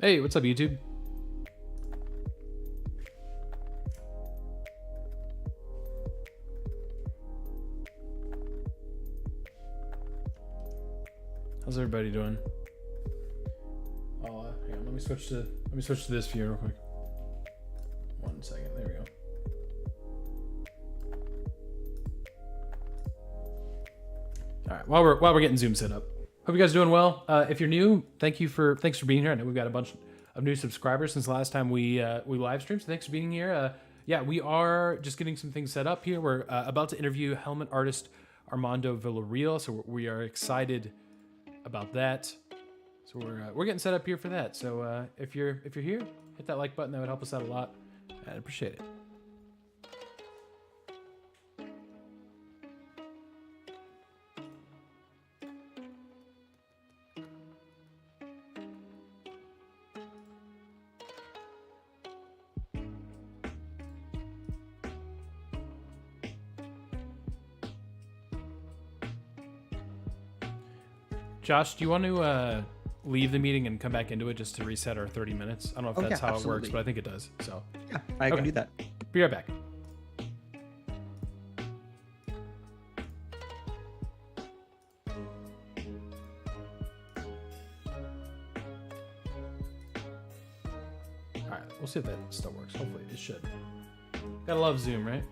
Hey, what's up, YouTube? How's everybody doing? Oh, hang on. Let me switch to this view real quick. 1 second. There we go. All right. While we're getting Zoom set up, hope you guys are doing well. If you're new, thanks for being here. I know we've got a bunch of new subscribers since the last time we live streamed. So thanks for being here. Yeah, we are just getting some things set up here. We're about to interview helmet artist Armando Villarreal, so we are excited about that. So we're getting set up here for that. So if you're here, hit that like button. That would help us out a lot. I'd appreciate it. Josh, do you want to leave the meeting and come back into it just to reset our 30 minutes? I don't know if that's how it works, but I think it does. So yeah, I can do that. Be right back. All right, we'll see if that still works. Hopefully it should. Gotta love Zoom, right?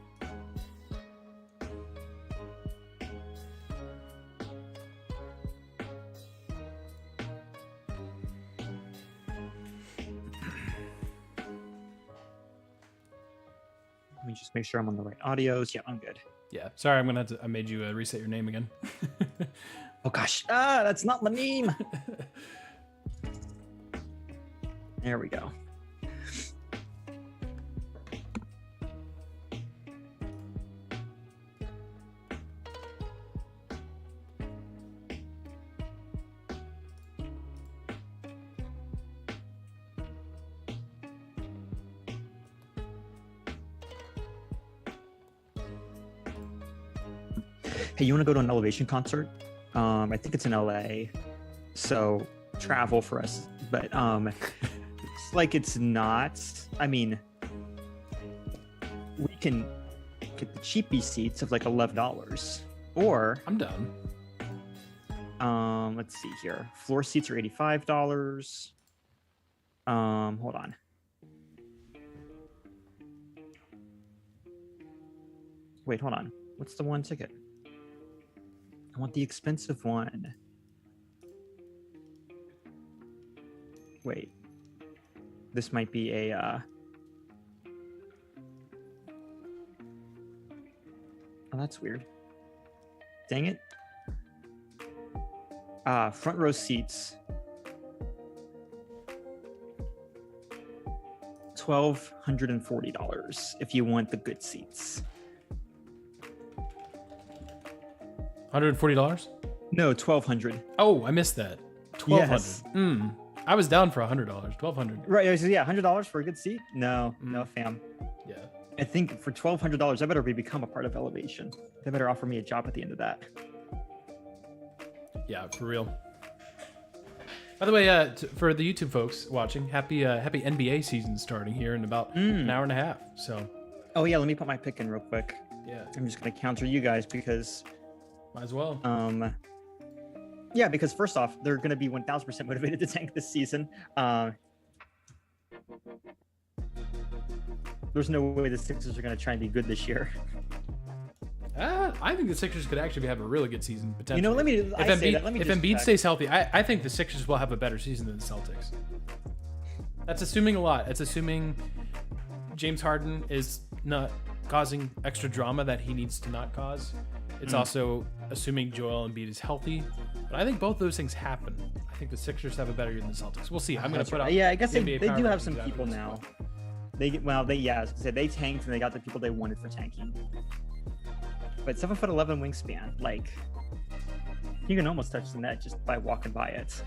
Let me just make sure I'm on the right audios. Yeah, I'm good. Yeah, sorry, I'm gonna have to. I made you reset your name again. Oh gosh, that's not my name. There we go. Hey, you want to go to an Elevation concert? I think it's in LA, so travel for us. But it's like it's not. I mean, we can get the cheapy seats of like $11, or I'm done. Let's see here. Floor seats are $85. Hold on. Wait, hold on. What's the one ticket? I want the expensive one. Wait. This might be a Oh, that's weird. Dang it. Front row seats. $1,240 if you want the good seats. $140? No, $1,200. Oh, I missed that. $1,200. Yes. I was down for $100. $1,200. Right. So yeah, $100 for a good seat? No, no, fam. Yeah. I think for $1,200, I better become a part of Elevation. They better offer me a job at the end of that. Yeah, for real. By the way, for the YouTube folks watching, happy NBA season starting here in about an hour and a half. So. Oh yeah, let me put my pick in real quick. Yeah. I'm just gonna counter you guys because. Might as well. Yeah, because first off, they're gonna be 1,000% motivated to tank this season. There's no way the Sixers are gonna try and be good this year. I think the Sixers could actually have a really good season potentially. You know, if Embiid stays healthy, I think the Sixers will have a better season than the Celtics. That's assuming a lot. It's assuming James Harden is not causing extra drama that he needs to not cause. It's also assuming Joel Embiid is healthy. But I think both those things happen. I think the Sixers have a better year than the Celtics. We'll see. I'm going to put out. Yeah, I guess they NBA do power have some rankings people after now. this. As I said, they tanked and they got the people they wanted for tanking. But 7'11" wingspan, like you can almost touch the net just by walking by it.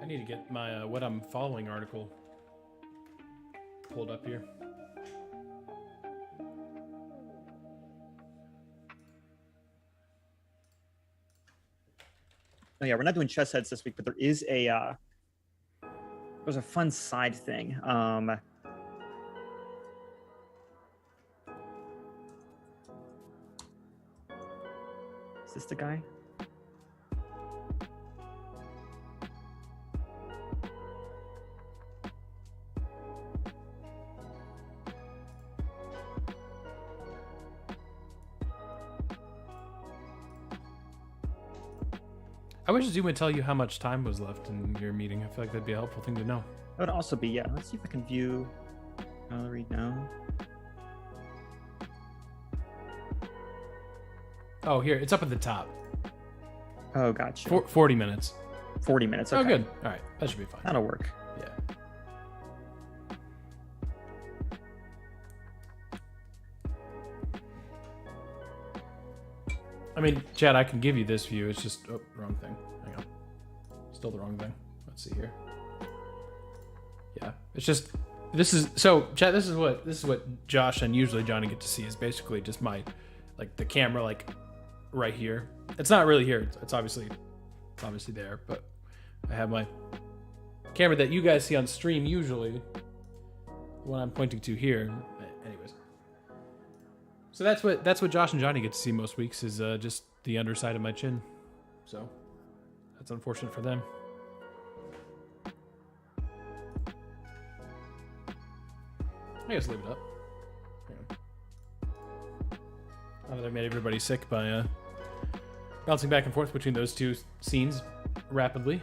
need to get my what I'm following article pulled up here. Oh yeah, we're not doing chess heads this week, but there is a there's a fun side thing. Is this the guy? I wish Zoom would tell you how much time was left in your meeting. I feel like that'd be a helpful thing to know. That would also be, yeah. Let's see if I can view gallery now. Oh, here, it's up at the top. Oh, gotcha. 40 minutes. 40 minutes. Okay. Oh, good. All right, that should be fine. That'll work. Yeah. I mean, Chad, I can give you this view. It's just wrong thing. Hang on. Still the wrong thing. Let's see here. Yeah, it's just Chad. This is what Josh and usually Johnny get to see is basically just my the camera right here. It's not really here. It's obviously there, but I have my camera that you guys see on stream usually. The one I'm pointing to here. Anyways. So that's what Josh and Johnny get to see most weeks is just the underside of my chin. So that's unfortunate for them. I guess leave it up. Now that I made everybody sick by bouncing back and forth between those two scenes rapidly.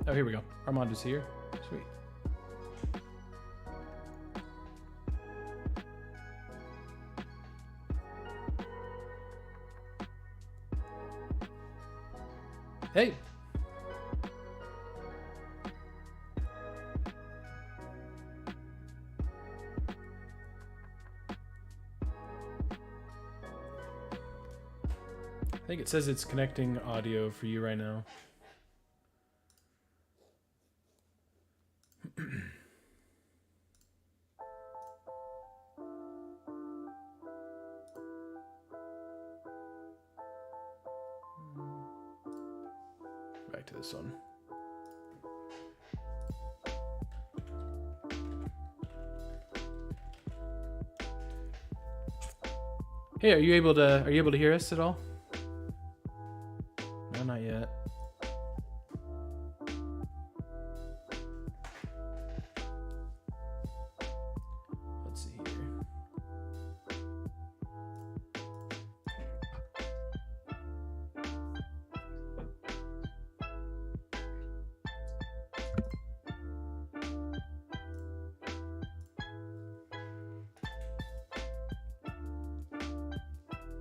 Oh, here we go. Armando's here. Sweet. Hey. I think it says it's connecting audio for you right now. Back to this one. Hey, are you able to hear us at all? No, not yet. Let's see here.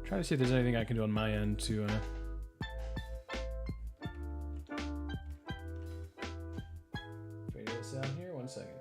Try to see if there's anything I can do on my end to figure this out here. 1 second.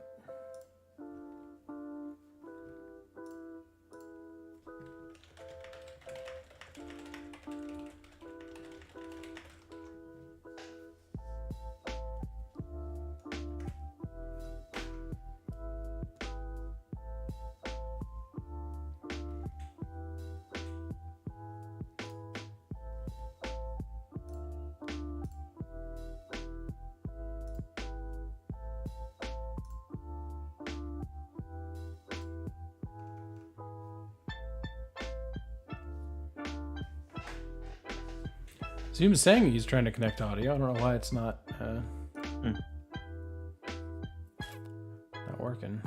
Zoom's saying he's trying to connect audio. I don't know why it's not not working.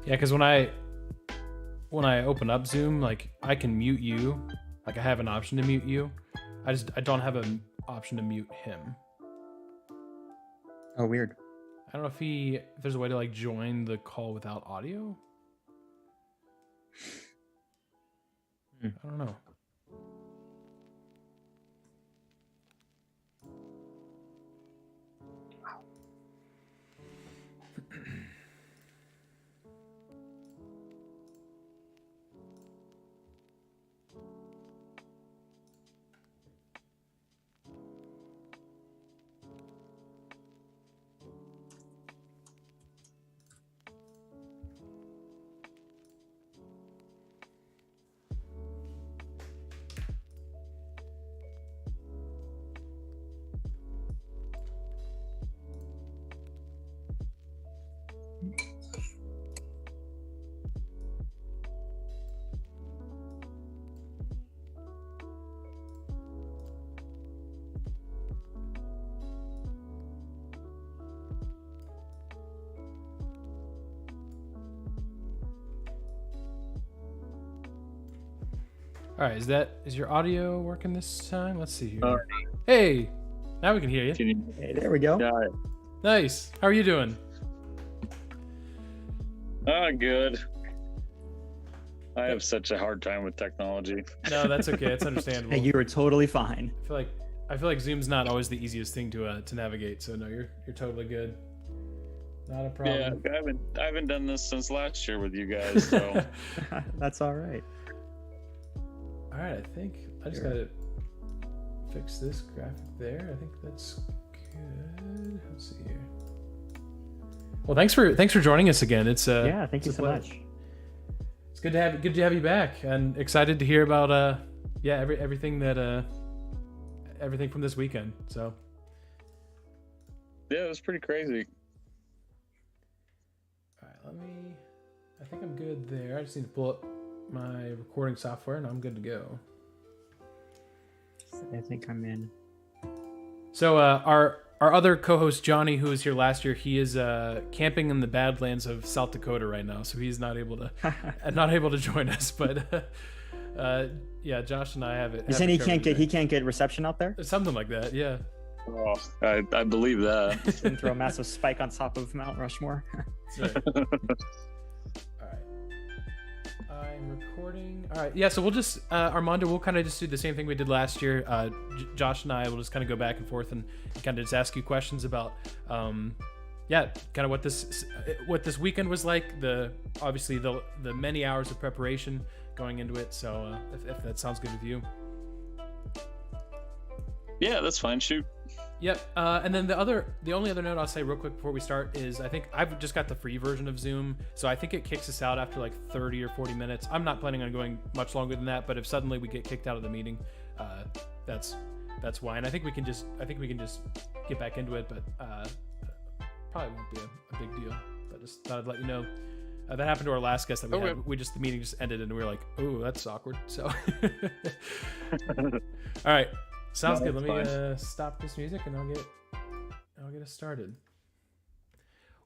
Yeah, because when I open up Zoom, I can mute you. I have an option to mute you. I don't have an option to mute him. Oh, weird. I don't know if there's a way to join the call without audio. I don't know. All right, is your audio working this time? Let's see here. Uh, Hey, now we can hear you. Hey, there we go. Yeah. Nice. How are you doing? Good. I have such a hard time with technology. No, that's okay. It's understandable. Hey, you were totally fine. I feel like Zoom's not always the easiest thing to navigate. So no, you're totally good. Not a problem. Yeah, I haven't done this since last year with you guys. So That's all right. All right, I think I just gotta fix this graphic there. I think that's good. Let's see here. Well, thanks for joining us again. It's Yeah, thank you so pleasure. much. It's good to have you back, and excited to hear about everything everything from this weekend. So yeah, it was pretty crazy. all right, I think I'm good there. I just need to pull up my recording software, and I'm good to go. I think I'm in. So our other co-host Johnny, who was here last year, he is camping in the Badlands of South Dakota right now, so he's not able to join us. But yeah, Josh and I have it. You saying he can't get reception out there? Something like that, yeah. Oh, I believe that. And throw a massive spike on top of Mount Rushmore. That's right. All right, I'm recording. All right, yeah. So we'll just Armando, we'll kind of just do the same thing we did last year. Josh and I will just kind of go back and forth and kind of just ask you questions about kind of what this weekend was like. Obviously the many hours of preparation going into it. So if that sounds good with you. Yeah, that's fine. Shoot. Yep. And then the only other note I'll say real quick before we start is I think I've just got the free version of Zoom, so I think it kicks us out after like 30 or 40 minutes. I'm not planning on going much longer than that, but if suddenly we get kicked out of the meeting, that's why. And I think we can just get back into it, but probably won't be a big deal. But just thought I'd let you know. That happened to our last guest that we had. The meeting just ended and we were like, "Oh, that's awkward." So, all right. Sounds good. Let me stop this music and I'll get us started.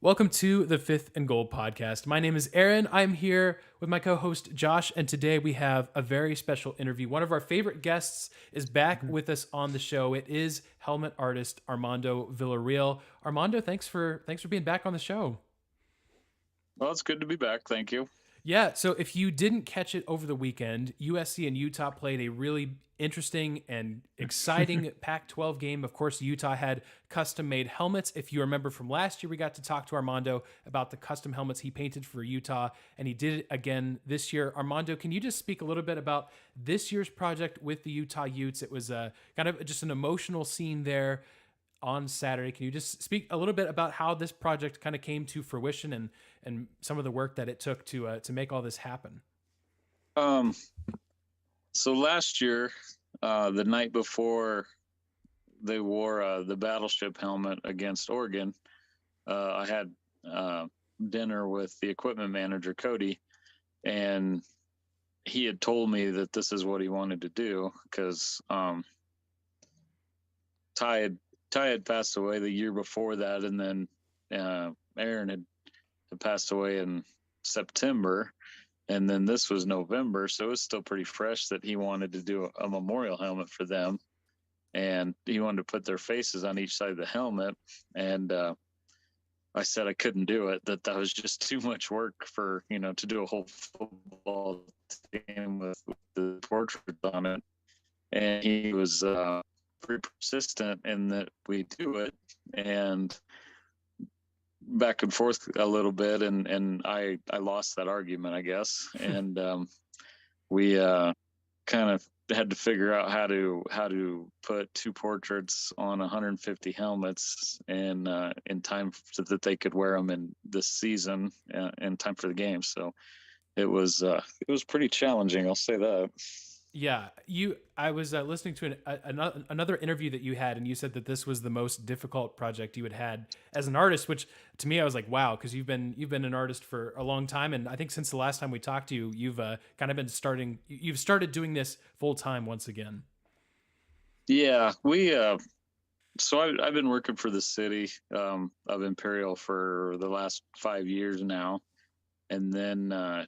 Welcome to the Fifth and Goal podcast. My name is Aaron. I'm here with my co-host Josh, and today we have a very special interview. One of our favorite guests is back with us on the show. It is helmet artist Armando Villarreal. Armando, thanks for being back on the show. Well, it's good to be back. Thank you. Yeah, so if you didn't catch it over the weekend, USC and Utah played a really interesting and exciting Pac-12 game. Of course, Utah had custom-made helmets. If you remember from last year, we got to talk to Armando about the custom helmets he painted for Utah, and he did it again this year. Armando, can you just speak a little bit about this year's project with the Utah Utes? It was kind of just an emotional scene there on Saturday. Can you just speak a little bit about how this project kind of came to fruition and some of the work that it took to make all this happen? So last year, the night before they wore the battleship helmet against Oregon, I had dinner with the equipment manager, Cody, and he had told me that this is what he wanted to do because Ty had passed away the year before that, and then Aaron had passed away in September, and then this was November, so it was still pretty fresh that he wanted to do a memorial helmet for them, and he wanted to put their faces on each side of the helmet, and I said I couldn't do it, that was just too much work for, to do a whole football team with the portraits on it, and he was pretty persistent in that we do it, and back and forth a little bit, and I lost that argument, I guess, and we kind of had to figure out how to put two portraits on 150 helmets and in time so that they could wear them in this season in time for the game. So it was pretty challenging, I'll say that. Yeah, I was listening to another interview that you had, and you said that this was the most difficult project you had as an artist, which to me I was like, wow, because you've been an artist for a long time, and I think since the last time we talked to you, you've kind of been started doing this full time once again. Yeah, so I've been working for the city of Imperial for the last 5 years now, and then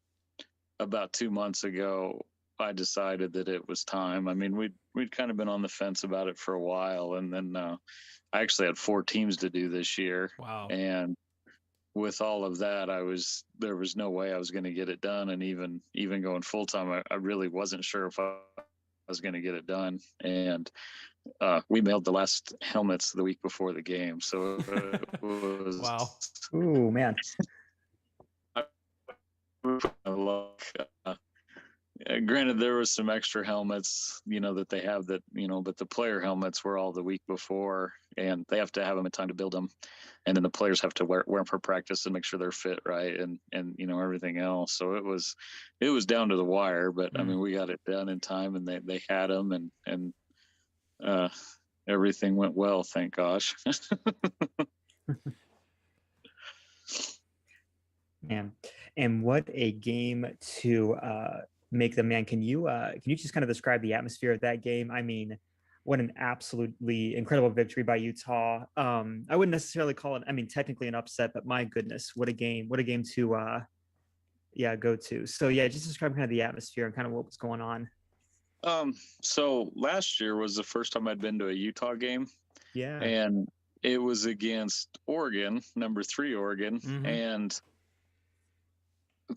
about 2 months ago, I decided that it was time. I mean, we'd kind of been on the fence about it for a while, and then I actually had 4 teams to do this year. Wow. And with all of that, there was no way I was going to get it done. And even going full time, I really wasn't sure if I was going to get it done. And we mailed the last helmets the week before the game, so it was Wow. Ooh, man. luck. Granted, there was some extra helmets, that they have that, but the player helmets were all the week before, and they have to have them in time to build them, and then the players have to wear them for practice and make sure they're fit right, and everything else. So it was down to the wire, but I mean, we got it done in time, and they had them, and everything went well, thank gosh. Man, and what a game to make them, man. Can you just kind of describe the atmosphere of that game? I mean, what an absolutely incredible victory by Utah. I wouldn't necessarily call it, I mean, technically an upset, but my goodness, what a game to go to. So yeah, just describe kind of the atmosphere and kind of what was going on. So last year was the first time I'd been to a Utah game. Yeah. And it was against Oregon, number 3 Oregon. Mm-hmm. And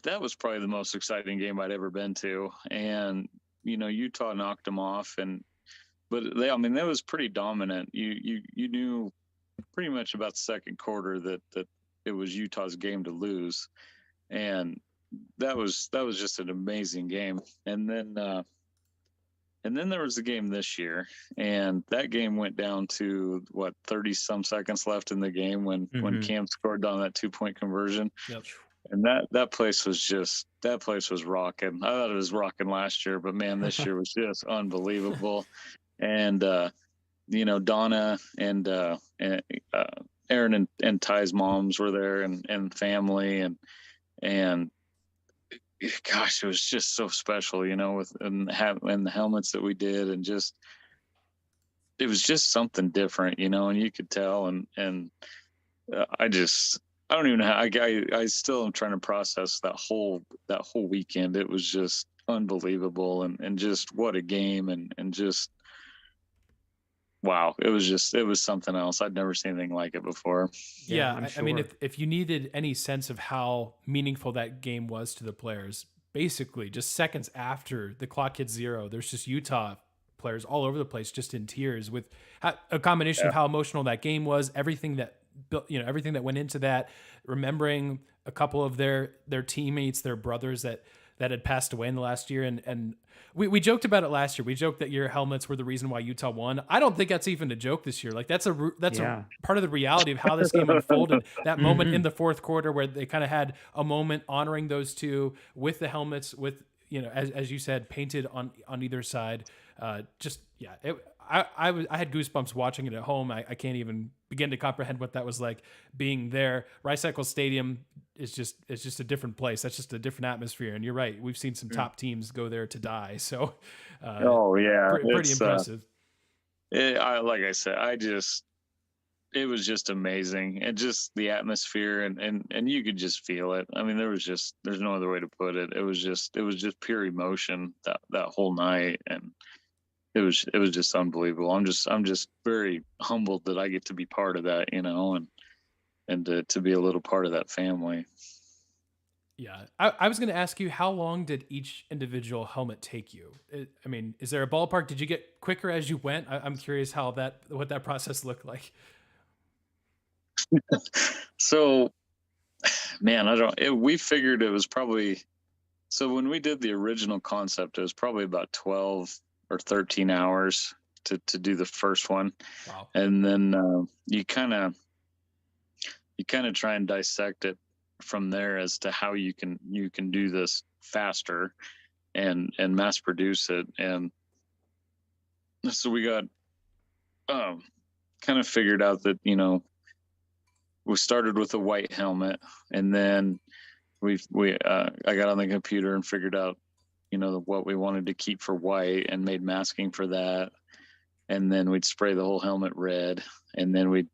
that was probably the most exciting game I'd ever been to. And, Utah knocked them off, but that was pretty dominant. You knew pretty much about the second quarter that it was Utah's game to lose. And that was just an amazing game. And then there was the game this year, and that game went down to 30 some seconds left in the game when Cam scored on that 2-point conversion. Yep. And that place was rocking. I thought it was rocking last year, but man, this year was just unbelievable. And Donna and Aaron and Ty's moms were there, and family, and gosh, it was with the helmets that we did, and it was just something different, and you could tell, and I don't even know how I still am trying to process that whole weekend. It was just unbelievable, and just what a game, and just wow. It was something else. I'd never seen anything like it before. Yeah, sure. I mean, if you needed any sense of how meaningful that game was to the players, basically just seconds after the clock hit 0, there's just Utah players all over the place, just in tears, with a combination of how emotional that game was, everything that went into that, remembering a couple of their teammates, their brothers that had passed away in the last year. And we joked about it last year. We joked that your helmets were the reason why Utah won. I don't think that's even a joke this year. Like that's a part of the reality of how this game unfolded. That moment in the fourth quarter where they kind of had a moment honoring those two with the helmets, with, as you said, painted on either side. I had goosebumps watching it at home. I can't even begin to comprehend what that was like being there. Rice-Eccles Stadium is just a different place. That's just a different atmosphere. And you're right. We've seen some top teams go there to die. So, pretty impressive. Like I said, it was just amazing, and just the atmosphere, and you could just feel it. I mean, there's no other way to put it. It was just pure emotion that whole night, and it was just unbelievable. I'm just very humbled that I get to be part of that, and to be a little part of that family. Yeah. I was going to ask you, how long did each individual helmet take you? I mean, is there a ballpark? Did you get quicker as you went? I'm curious what that process looked like. So, man, we figured it was probably, so when we did the original concept, it was probably about 12 or 13 hours to do the first one. Wow. And then you kind of try and dissect it from there as to how you can do this faster and mass produce it. And so we got kind of figured out that, we started with a white helmet, and then I got on the computer and figured out, what we wanted to keep for white, and made masking for that. And then we'd spray the whole helmet red, and then we'd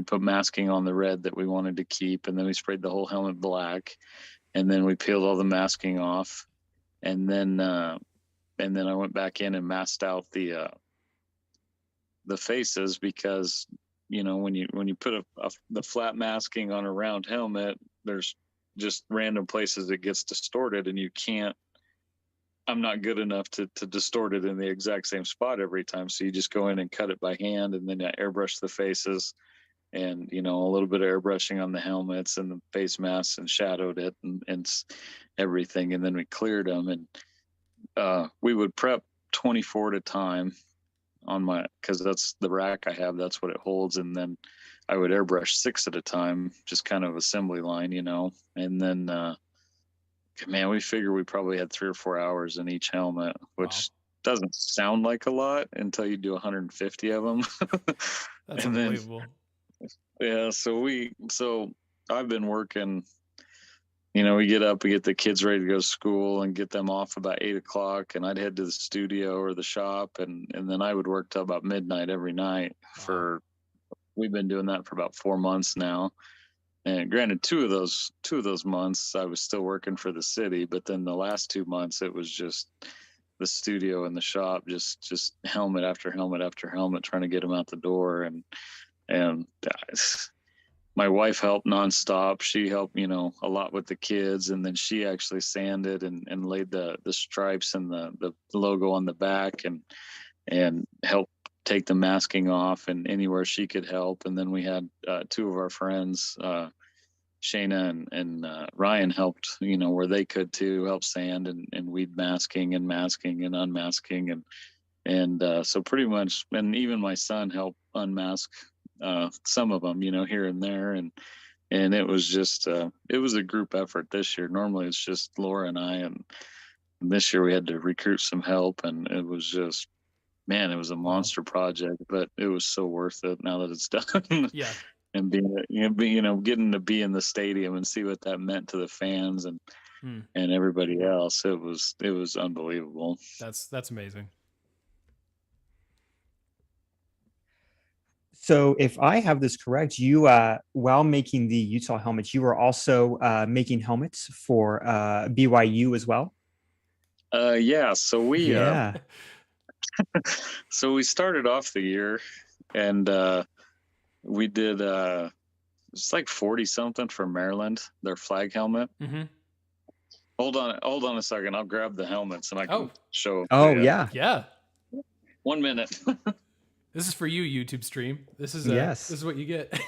put masking on the red that we wanted to keep, and then we sprayed the whole helmet black, and then we peeled all the masking off, and then I went back in and masked out the faces, because when you put the flat masking on a round helmet, there's just random places it gets distorted, and I'm not good enough to distort it in the exact same spot every time. So you just go in and cut it by hand, and then I airbrush the faces, and a little bit of airbrushing on the helmets and the face masks, and shadowed it and everything, and then we cleared them. And we would prep 24 at a time because that's the rack I have, that's what it holds, and then I would airbrush 6 at a time, just kind of assembly line, and then man, we figure we probably had 3 or 4 hours in each helmet, which doesn't sound like a lot until you do 150 of them. That's and unbelievable. Then, so I've been working, we get up, we get the kids ready to go to school and get them off about 8 o'clock, and I'd head to the studio or the shop, and then I would work till about midnight every night. We've been doing that for about 4 months now. And granted, two of those months I was still working for the city, but then the last 2 months it was just the studio and the shop, just helmet after helmet after helmet, trying to get them out the door. And my wife helped nonstop. She helped, a lot with the kids, and then she actually sanded and laid the stripes and the logo on the back, and helped take the masking off, and anywhere she could help. And then we had 2 of our friends, Shayna and Ryan, helped, where they could too, help sand and weed masking and unmasking, and so pretty much. And even my son helped unmask some of them, here and there, and it was just it was a group effort this year. Normally it's just Laura and I, and this year we had to recruit some help, and it was just, man, it was a monster project, but it was so worth it now that it's done. Yeah. And getting to be in the stadium and see what that meant to the fans and everybody else, it was unbelievable. That's amazing. So if I have this correct, you, while making the Utah helmets, you were also making helmets for BYU as well? Yeah. So we Yeah. so we started off the year, and we did it's like 40 something for Maryland, their flag helmet. Mm-hmm. Hold on a second. I'll grab the helmets and I can show them. Oh, yeah. Yeah. 1 minute. This is for you, YouTube stream. This is Yes. This is what you get.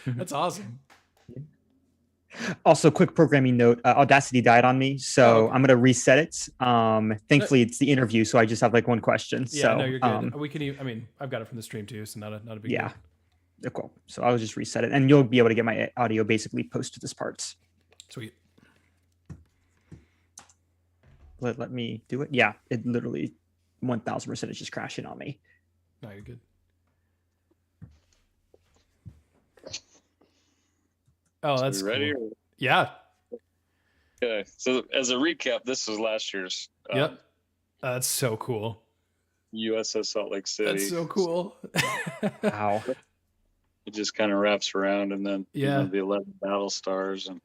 That's awesome. Also, quick programming note: Audacity died on me, so I'm gonna reset it. Thankfully, it's the interview, so I just have like one question. Yeah, so no, you're good. We can even. I mean, I've got it from the stream too, so not a big deal. Cool. So I'll just reset it, and you'll be able to get my audio basically post to this part. Sweet. Let me do it. Yeah, it literally 1000% is just crashing on me. No, you're good. Oh, that's ready? Cool. Yeah. Okay. So as a recap, this was last year's. Yep. That's so cool. USS Salt Lake City. That's so cool. Wow. It just kind of wraps around, and then the 11 battle stars, and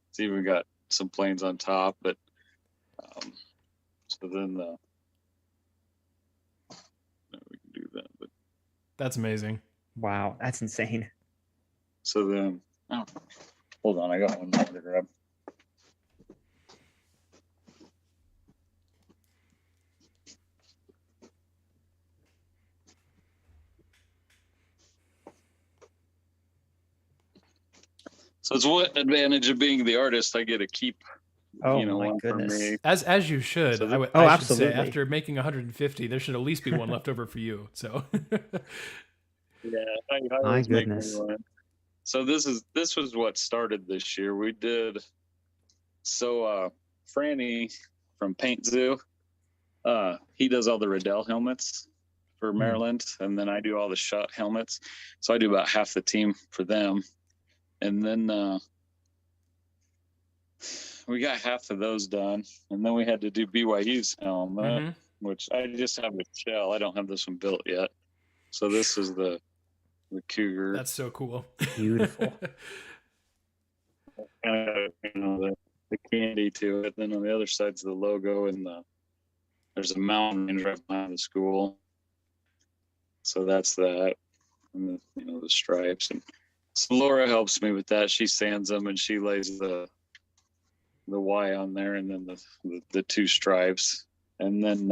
it's even got some planes on top. But so then we can do that. But that's amazing. Wow, that's insane. So then, hold on, I got one more to grab. So it's what advantage of being the artist, I get to keep. Oh, my one goodness. For me. As you should. So I should absolutely. say, after making 150, there should at least be one left over for you. So. Yeah, I My always goodness. make one. So this was what started this year. We did. So Franny from Paint Zoo, he does all the Riddell helmets for Maryland, and then I do all the shot helmets. So I do about half the team for them, and then we got half of those done, and then we had to do BYU's helmet, which I just have a shell. I don't have this one built yet. So this is the Cougar. That's so cool. Beautiful. The the candy to it. Then on the other side's the logo, and there's a mountain range right behind the school. So that's that, and the stripes. And so Laura helps me with that. She sands them and she lays the Y on there, and then the two stripes, and then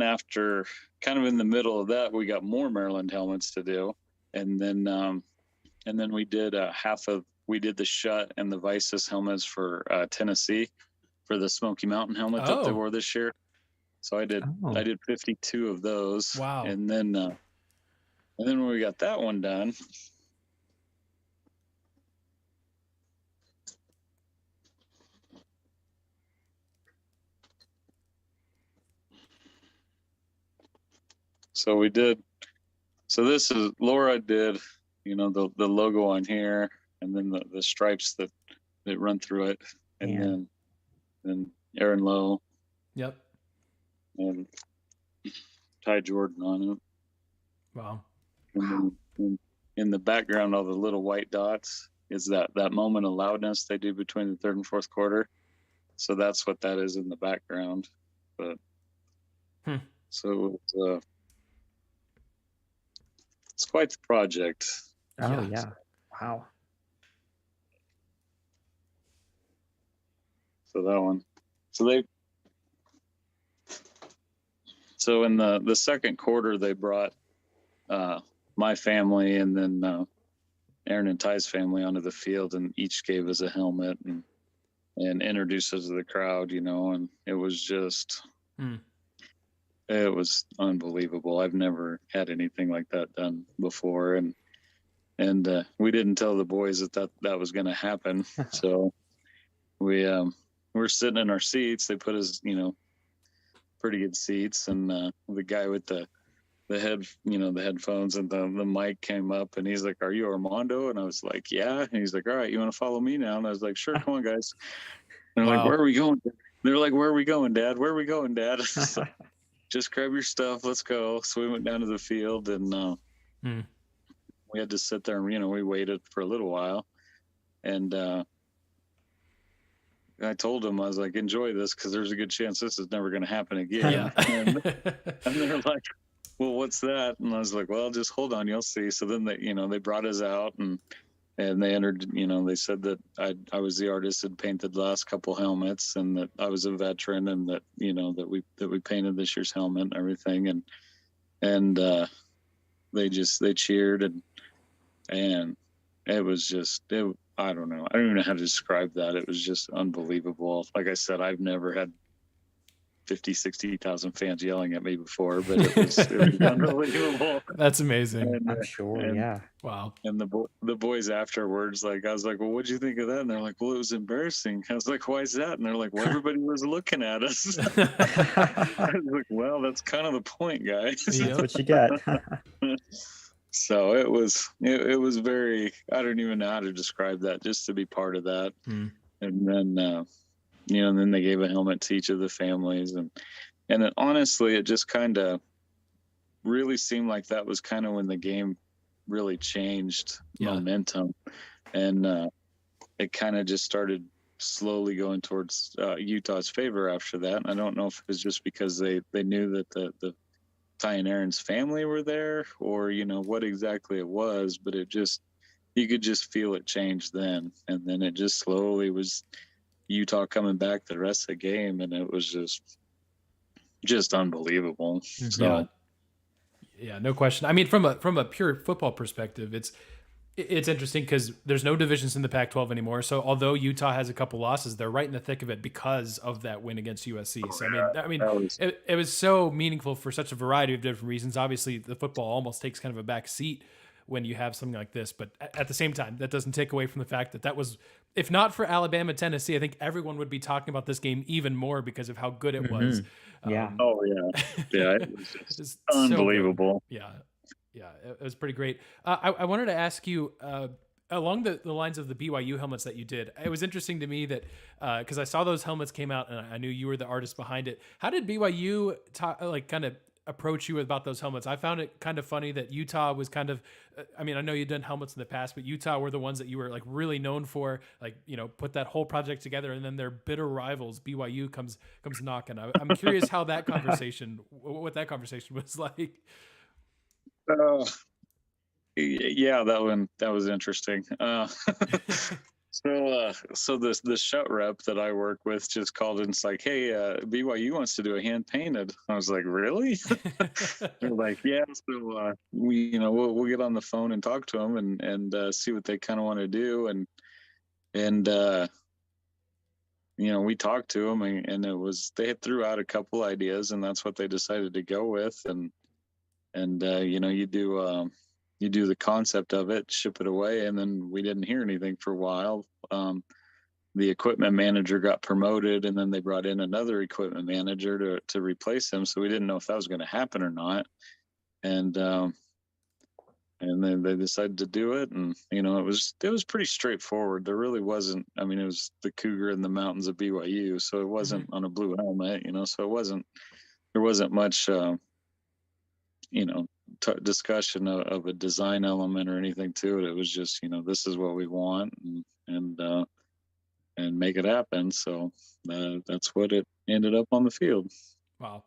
after kind of in the middle of that, we got more Maryland helmets to do, and then we did we did the Shut and the Vices helmets for Tennessee for the Smoky Mountain helmet that they wore this year. So I did 52 of those. Wow. And then when we got that one done, this is Laura did, the logo on here, and then the stripes that run through it, and then Aaron Lowe. Yep. And Ty Jordan on it. Wow. And then in the background, all the little white dots is that moment of loudness they do between the third and fourth quarter. So that's what that is in the background. But so it's quite the project. Oh yeah. Wow. So that one. So in the second quarter, they brought my family and then Aaron and Ty's family onto the field, and each gave us a helmet and introduced us to the crowd, and it was just, it was unbelievable. I've never had anything like that done before. And we didn't tell the boys that was going to happen. So we're sitting in our seats. They put us, pretty good seats, and the guy with the headphones and the mic came up, and he's like, "Are you Armando?" And I was like, "Yeah." And he's like, "All right, you want to follow me now?" And I was like, "Sure, come on, guys." And they're like, "Where are we going?" They're like, "Where are we going, Dad? Where are we going, Dad?" Like, just grab your stuff, let's go. So we went down to the field, and we had to sit there, and we waited for a little while, and I told them, I was like, "Enjoy this, because there's a good chance this is never going to happen again." And they're like, "Well, what's that?" And I was like, "Well, just hold on, you'll see." So then they brought us out, and they entered, they said that I was the artist that painted the last couple helmets, and that I was a veteran, and that, that we painted this year's helmet and everything. And they cheered, and it was just, I don't know. I don't even know how to describe that. It was just unbelievable. Like I said, I've never had 50, 60,000 fans yelling at me before, but it was unbelievable. That's amazing. I'm sure. Yeah. Wow. And the boys afterwards, like, I was like, "Well, what'd you think of that?" And they're like, "Well, it was embarrassing." I was like, "Why is that?" And they're like, "Well, everybody was looking at us." I was like, "Well, that's kind of the point, guys." That's what you get. So it was very, I don't even know how to describe that, just to be part of that. And then, and then they gave a helmet to each of the families. And honestly, it just kind of really seemed like that was kind of when the game really changed momentum. And it kind of just started slowly going towards Utah's favor after that. And I don't know if it was just because they knew that the Ty and Aaron's family were there, or what exactly it was, but it just, you could just feel it change then. And then it just slowly was Utah coming back the rest of the game, and it was just unbelievable. So yeah, no question. I mean, from a pure football perspective, it's interesting because there's no divisions in the Pac-12 anymore. So although Utah has a couple losses, they're right in the thick of it because of that win against USC. So it was so meaningful for such a variety of different reasons. Obviously, the football almost takes kind of a back seat when you have something like this, but at the same time, that doesn't take away from the fact that was, if not for Alabama, Tennessee, I think everyone would be talking about this game even more because of how good it was. Yeah. It was just unbelievable. So yeah, it was pretty great. I wanted to ask you, along the lines of the BYU helmets that you did, it was interesting to me that because I saw those helmets came out and I knew you were the artist behind it. How did BYU kind of approach you about those helmets. I found it kind of funny that Utah was kind of, I mean, I know you've done helmets in the past, but Utah were the ones that you were like really known for, like, you know, put that whole project together, and then their bitter rivals, BYU, comes knocking. I'm curious how that conversation, what that conversation was like. Yeah, that was interesting. So the shut rep that I work with just called and it's like, hey, BYU wants to do a hand painted. I was like, really? They're like, yeah. So we'll get on the phone and talk to them and see what they kind of want to do and we talked to them and it was they had threw out a couple ideas and that's what they decided to go with and you do the concept of it, ship it away, and then we didn't hear anything for a while. The equipment manager got promoted, and then they brought in another equipment manager to replace him. So we didn't know if that was going to happen or not. And then they decided to do it, and it was pretty straightforward. There really wasn't. I mean, it was the Cougar in the mountains of BYU, so it wasn't on a blue helmet. So there wasn't much. Discussion of a design element or anything to it. It was just, this is what we want and make it happen. So that's what it ended up on the field. Wow.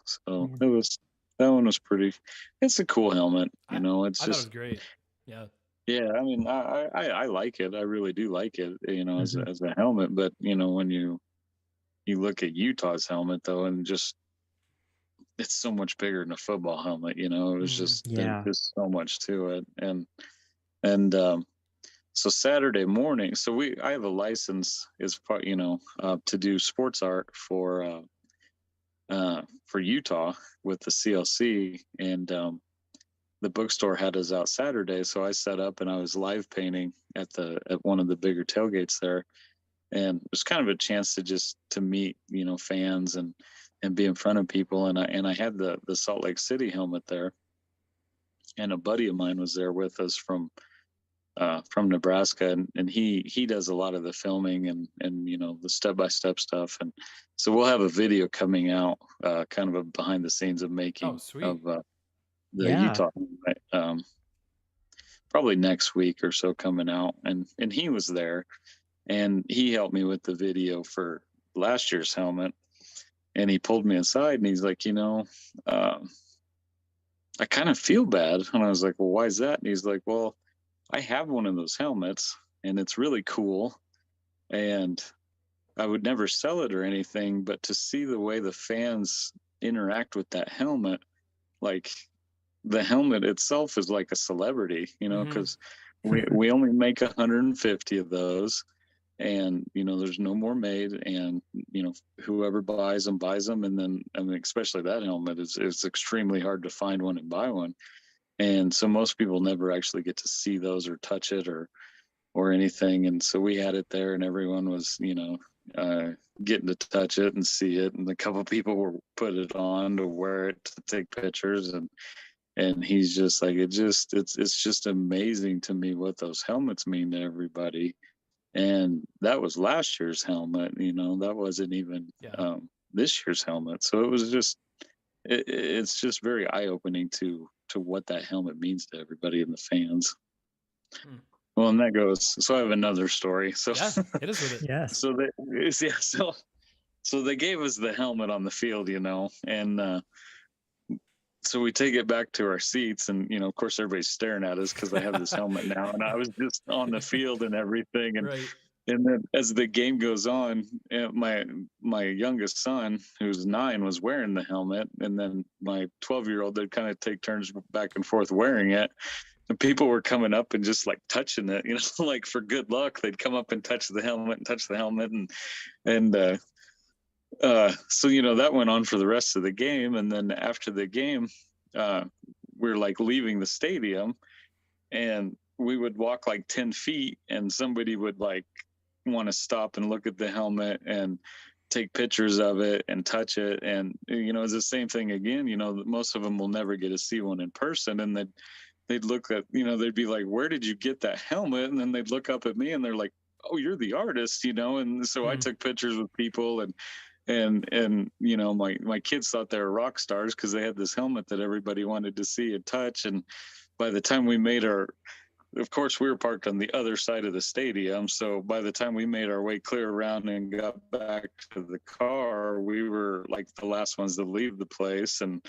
So that one was pretty, it's a cool helmet. I thought it was great. Yeah. Yeah. I mean, I like it. I really do like it, as a helmet, but when you look at Utah's helmet though, and just, it's so much bigger than a football helmet, it was just, there's just so much to it. And so Saturday morning, I have a license as part, to do sports art for Utah with the CLC, and the bookstore had us out Saturday. So I set up and I was live painting at one of the bigger tailgates there. And it was kind of a chance to meet, fans and be in front of people. And I had the Salt Lake City helmet there, and a buddy of mine was there with us from Nebraska, and he does a lot of the filming and the step-by-step stuff. And so we'll have a video coming out, kind of a behind the scenes of making of the Utah, probably next week or so coming out. And he was there, and he helped me with the video for last year's helmet. And he pulled me aside and he's like, I kind of feel bad. And I was like, well, why is that? And he's like, well, I have one of those helmets and it's really cool. And I would never sell it or anything, but to see the way the fans interact with that helmet, like the helmet itself is like a celebrity, because we only make 150 of those. And, there's no more made, and, whoever buys them. And then, I mean, especially that helmet it's extremely hard to find one and buy one. And so most people never actually get to see those or touch it or anything. And so we had it there and everyone was, getting to touch it and see it. And a couple of people were put it on to wear it, to take pictures. And he's just like, it's just amazing to me what those helmets mean to everybody. And that was last year's helmet, that wasn't even this year's helmet. So it was just, it's just very eye-opening to what that helmet means to everybody and the fans. Well, and that goes, so I have another story. So yeah, it is with it. Yes. So they gave us the helmet on the field, and so we take it back to our seats, and of course everybody's staring at us because I have this helmet now, and I was just on the field and everything, and and then as the game goes on, my youngest son, who's 9, was wearing the helmet, and then my 12-year-old, they'd kind of take turns back and forth wearing it, and people were coming up and just like touching it, like for good luck, they'd come up and touch the helmet, and so that went on for the rest of the game. And then after the game, we're like leaving the stadium, and we would walk like 10 feet, and somebody would like want to stop and look at the helmet and take pictures of it and touch it. And it's the same thing again. Most of them will never get to see one in person, and they'd look at, they'd be like, where did you get that helmet? And then they'd look up at me and they're like, oh, you're the artist, and so I took pictures with people, and my kids thought they were rock stars because they had this helmet that everybody wanted to see and touch. And by the time we made of course, we were parked on the other side of the stadium. So by the time we made our way clear around and got back to the car, we were like the last ones to leave the place. And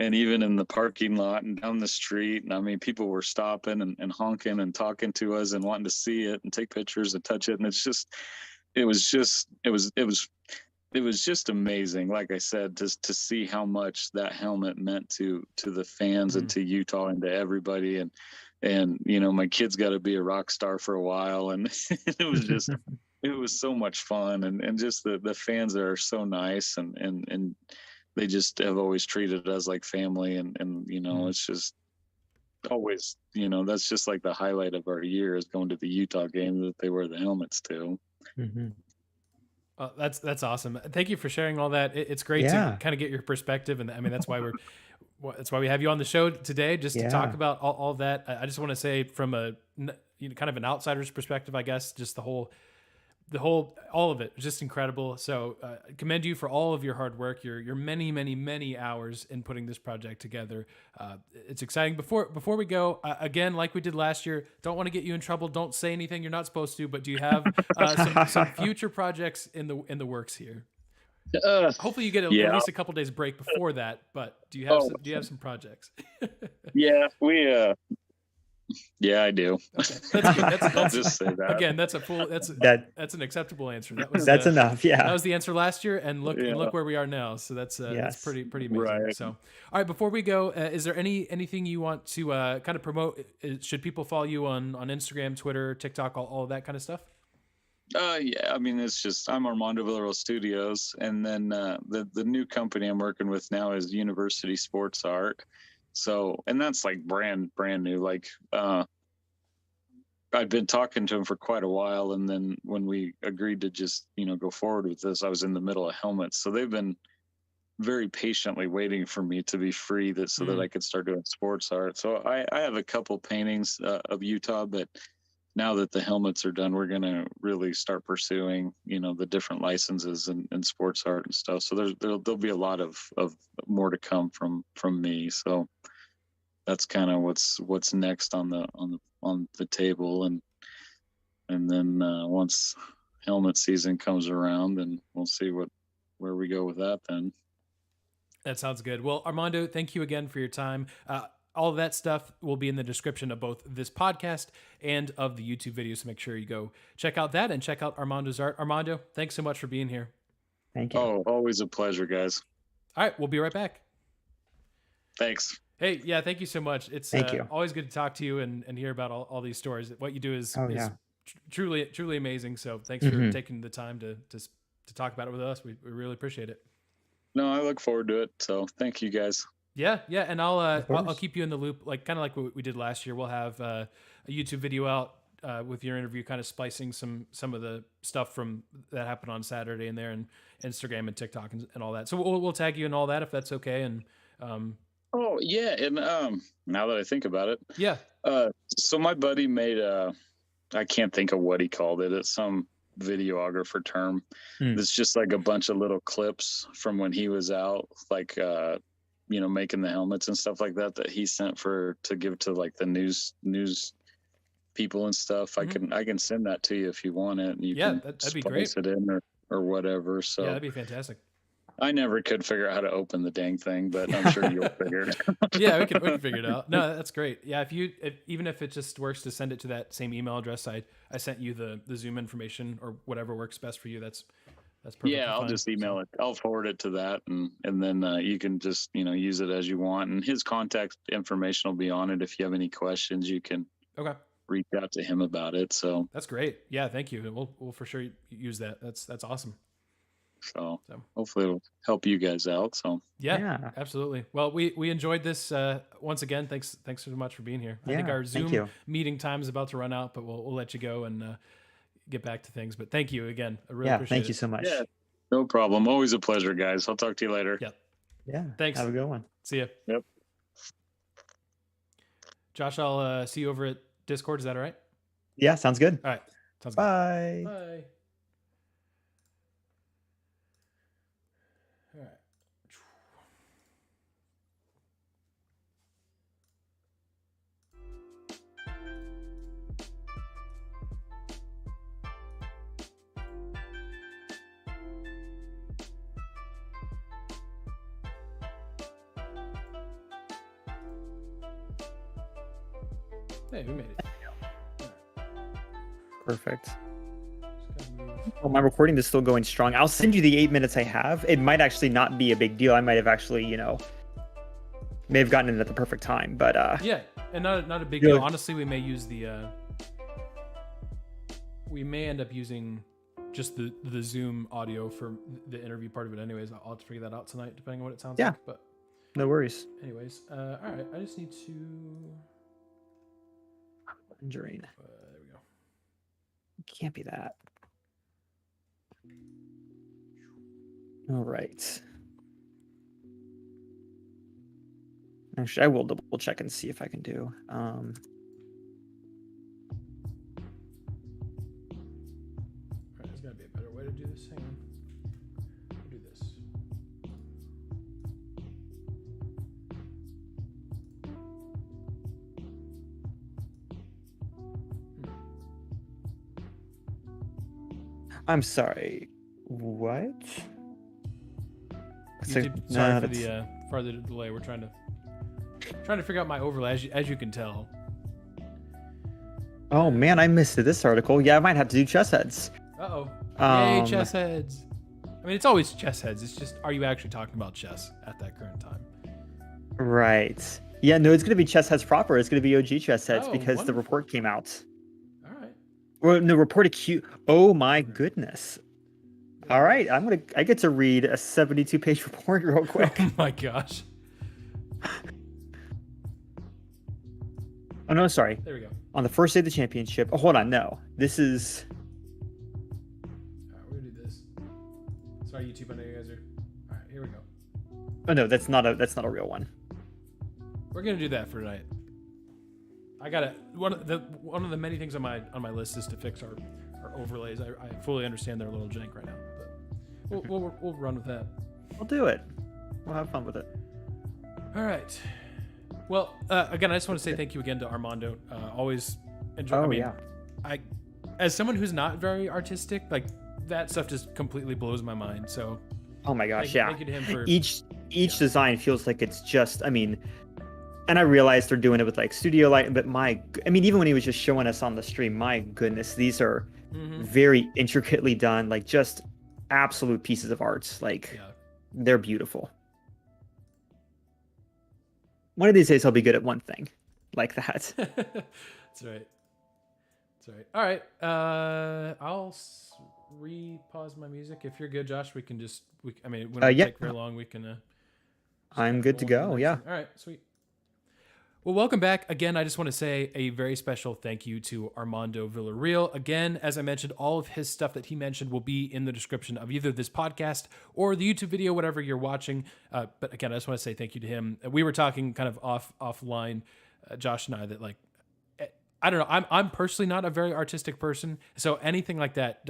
even in the parking lot and down the street. And I mean, people were stopping and honking and talking to us and wanting to see it and take pictures and touch it. And it was just amazing. Like I said, to see how much that helmet meant to the fans and to Utah and to everybody. And my kids got to be a rock star for a while, and it was so much fun, and just the fans there are so nice, and they just have always treated us like family, and it's just always, that's just like the highlight of our year is going to the Utah game that they wear the helmets to. Mm-hmm. That's awesome. Thank you for sharing all that. It's great to kind of get your perspective, and I mean that's why we have you on the show today, just to talk about all of that. I just want to say from a kind of an outsider's perspective, I guess, just all of it was just incredible. So commend you for all of your hard work, your many, many, many hours in putting this project together. It's exciting. Before we go, again, like we did last year, don't want to get you in trouble. Don't say anything you're not supposed to, but do you have some future projects in the works here? Hopefully you get at least a couple days break before that, but do you have some projects? Yeah, I do. Okay. That's good. I'll just say that. Again, that's an acceptable answer. That's enough. Yeah. That was the answer last year, and look where we are now. So that's pretty amazing. Right. So, all right, before we go, is there anything you want to kind of promote? Should people follow you on Instagram, Twitter, TikTok, all of that kind of stuff? Yeah, I mean, it's just, I'm Armando Villarreal Studios, and then the new company I'm working with now is University Sports Art. So, and that's like brand new. Like, I'd been talking to him for quite a while, and then when we agreed to just go forward with this, I was in the middle of helmets, so they've been very patiently waiting for me to be free so that I could start doing sports art. So I have a couple paintings of Utah, but now that the helmets are done, we're going to really start pursuing, the different licenses and sports art and stuff. So there'll be a lot of more to come from me. So that's kind of what's next on the table. And then once helmet season comes around, then we'll see where we go with that then. That sounds good. Well, Armando, thank you again for your time. All of that stuff will be in the description of both this podcast and of the YouTube video. So make sure you go check out that and check out Armando's art. Armando, thanks so much for being here. Thank you. Oh, always a pleasure, guys. All right. We'll be right back. Thanks. Hey, yeah, thank you so much. It's Thank you. Always good to talk to you and hear about all these stories. What you do is truly amazing. So thanks for taking the time to talk about it with us. We really appreciate it. No, I look forward to it. So thank you guys. Yeah, and I'll keep you in the loop, like kind of like what we did last year. We'll have a YouTube video out with your interview, kind of splicing some of the stuff from that happened on Saturday in there, and Instagram and TikTok and all that. So we'll tag you in all that if that's okay. And oh yeah, and now that I think about it, yeah. So my buddy made I can't think of what he called it. It's some videographer term. It's just like a bunch of little clips from when he was out, like making the helmets and stuff like that he sent to give to like the news people and stuff. I can send that to you if you want it, and you can that'd be great. It in or whatever. So yeah, that'd be fantastic. I never could figure out how to open the dang thing, but I'm sure you'll figure it out. Yeah, we can figure it out. No, that's great. Yeah, even if it just works to send it to that same email address I sent you the Zoom information or whatever works best for you, that's perfect. Yeah, I'll just email it. I'll forward it to that, and then you can just use it as you want. And his contact information will be on it. If you have any questions, you can reach out to him about it. So that's great. Yeah, thank you. We'll for sure use that. That's awesome. So hopefully it'll help you guys out. So yeah, absolutely. Well, we enjoyed this once again. Thanks so much for being here. I think our Zoom meeting time is about to run out, but we'll let you go and get back to things. But thank you again. I really appreciate it. Thank you so much. Yeah, no problem. Always a pleasure, guys. I'll talk to you later. Yeah. Thanks. Have a good one. See ya. Yep. Josh, I'll see you over at Discord. Is that all right? Yeah, sounds good. All right. Sounds Bye. good. Bye. Hey, we made it. Perfect. Well, my recording is still going strong. I'll send you the 8 minutes I have. It might actually not be a big deal. I might have actually, may have gotten it at the perfect time. But yeah, and not a big deal. Honestly, we may use we may end up using just the Zoom audio for the interview part of it. Anyways, I'll have to figure that out tonight, depending on what it sounds like. But no worries. Anyways, all right. I just need to. There we go. Can't be that. All right. Actually, I will double check and see if I can do. All right, there's gotta be a better way to do this. Hang on. We'll do this. I'm sorry. What? Sorry for the delay. We're trying to figure out my overlay, as you can tell. Oh man, I missed this article. Yeah, I might have to do chess heads. Uh-oh. Yay, chess heads. I mean, it's always chess heads. It's just, are you actually talking about chess at that current time? Right. Yeah, no, it's going to be chess heads proper. It's going to be OG chess heads because wonderful. the report came out. All right. Well, no, report acute. Oh my goodness. All right, I get to read a 72-page report real quick. Oh my gosh. Oh no, sorry. There we go. On the first day of the championship. Oh, hold on, no. This is. All right, we're gonna do this. Sorry, YouTube. I know you guys are. All right, here we go. Oh no, that's not a real one. We're gonna do that for tonight. I gotta one of the many things on my list is to fix our overlays. I fully understand they're a little jank right now, but we'll run with that. We'll do it. We'll have fun with it. All right. Well, again, I just want to say thank you again to Armando. Always enjoy. As someone who's not very artistic, like that stuff just completely blows my mind. So. Oh my gosh, thank you to him for each design feels like it's just. I mean. And I realized they're doing it with like studio light, but even when he was just showing us on the stream, my goodness, these are very intricately done, like just absolute pieces of art. Like they're beautiful. One of these days I'll be good at one thing like that. That's right. All right. I'll re-pause my music. If you're good, Josh, we can just, we don't take very long. We can, I'm good to go. Yeah. All right. Sweet. Well, welcome back. Again, I just want to say a very special thank you to Armando Villarreal. Again, as I mentioned, all of his stuff that he mentioned will be in the description of either this podcast or the YouTube video, whatever you're watching. But again, I just want to say thank you to him. We were talking kind of offline, Josh and I, that like, I don't know. I'm personally not a very artistic person, so anything like that,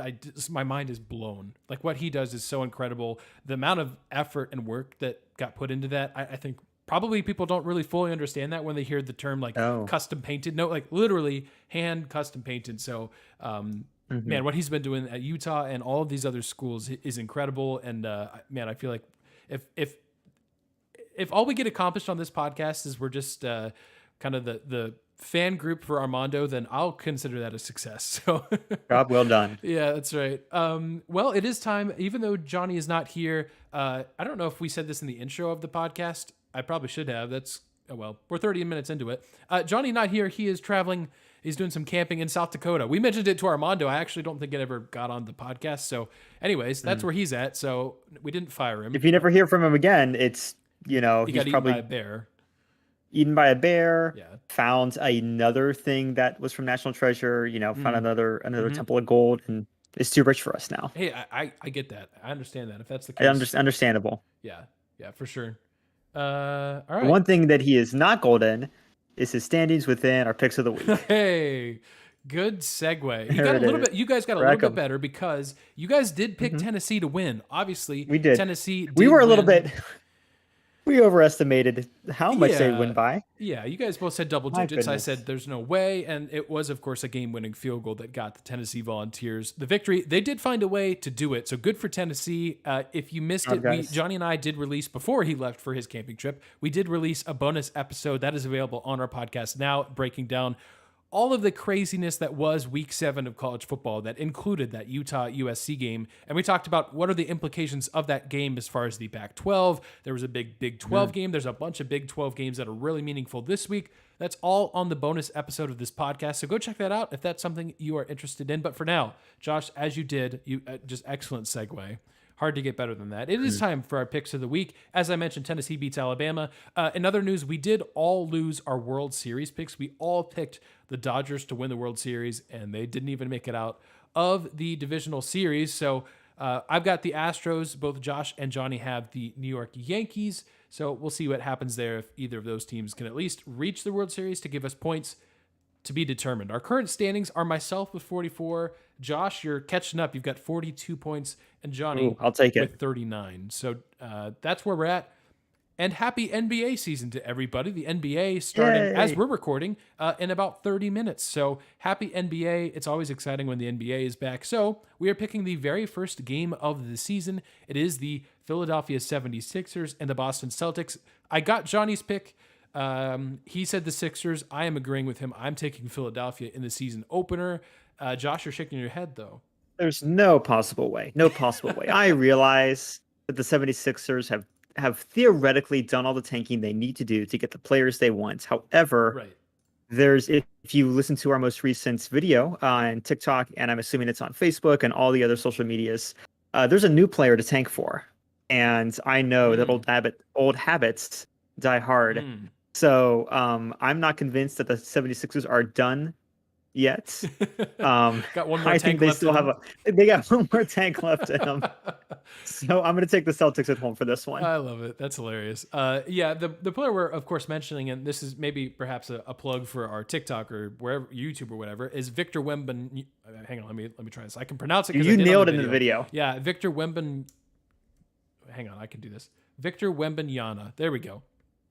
my mind is blown. Like what he does is so incredible. The amount of effort and work that got put into that, I think. Probably people don't really fully understand that when they hear the term like custom painted. No, like literally hand custom painted. So, man, what he's been doing at Utah and all of these other schools is incredible. And man, I feel like if all we get accomplished on this podcast is we're just kind of the fan group for Armando, then I'll consider that a success. So, job well done. Yeah, that's right. Well, it is time. Even though Johnny is not here, I don't know if we said this in the intro of the podcast. I probably should have. We're 30 minutes into it. Johnny not here. He is traveling. He's doing some camping in South Dakota. We mentioned it to Armando. I actually don't think it ever got on the podcast. So anyways, that's where he's at. So we didn't fire him. If you never hear from him again, it's, he he's got probably eaten by a bear. Eaten by a bear. Yeah. Found another thing that was from National Treasure, found another Temple of Gold, and is too rich for us now. Hey, I get that. I understand that. If that's the case. Understandable. Yeah, for sure. All right. The one thing that he is not golden is his standings within our picks of the week. Hey, good segue. You guys got a little bit better because you guys did pick Tennessee to win. Obviously, we did. Tennessee. We were a little bit. We overestimated how much they'd win by. Yeah, you guys both said double digits. I said there's no way. And it was, of course, a game-winning field goal that got the Tennessee Volunteers the victory. They did find a way to do it. So good for Tennessee. If you missed it, Johnny and I did release, before he left for his camping trip, we did release a bonus episode that is available on our podcast now, breaking down all of the craziness that was week 7 of college football that included that Utah USC game. And we talked about what are the implications of that game as far as the Pac-12. There was a big Big 12 game. There's a bunch of Big 12 games that are really meaningful this week. That's all on the bonus episode of this podcast. So go check that out if that's something you are interested in. But for now, Josh, as you did, just excellent segue. Hard to get better than that. It is time for our picks of the week. As I mentioned, Tennessee beats Alabama. In other news, we did all lose our World Series picks. We all picked the Dodgers to win the World Series, and they didn't even make it out of the divisional series. So I've got the Astros. Both Josh and Johnny have the New York Yankees. So we'll see what happens there if either of those teams can at least reach the World Series to give us points to be determined. Our current standings are myself with 44. Josh, you're catching up. You've got 42 points, and Johnny, I'll take it, with 39. So that's where we're at. And happy NBA season to everybody. The NBA starting, as we're recording, in about 30 minutes. So happy NBA. It's always exciting when the NBA is back. So we are picking the very first game of the season. It is the Philadelphia 76ers and the Boston Celtics. I got Johnny's pick. He said the Sixers. I am agreeing with him. I'm taking Philadelphia in the season opener. Josh, you're shaking your head, though. There's no possible way. No possible way. I realize that the 76ers have theoretically done all the tanking they need to do to get the players they want. However, if you listen to our most recent video on TikTok, and I'm assuming it's on Facebook and all the other social medias, there's a new player to tank for. And I know that old habits die hard. So I'm not convinced that the 76ers are done yet. Got one more I tank think they left still have they got one more tank left in them. So I'm going to take the Celtics at home for this one. I love it. That's hilarious. The player we're of course mentioning, and this is maybe perhaps a plug for our TikTok or wherever, YouTube or whatever, is Victor Wemban. Hang on, let me try this. I can pronounce it. You nailed it in the video. Yeah, Victor Wemban. Hang on, I can do this. Victor Wembanyama. There we go.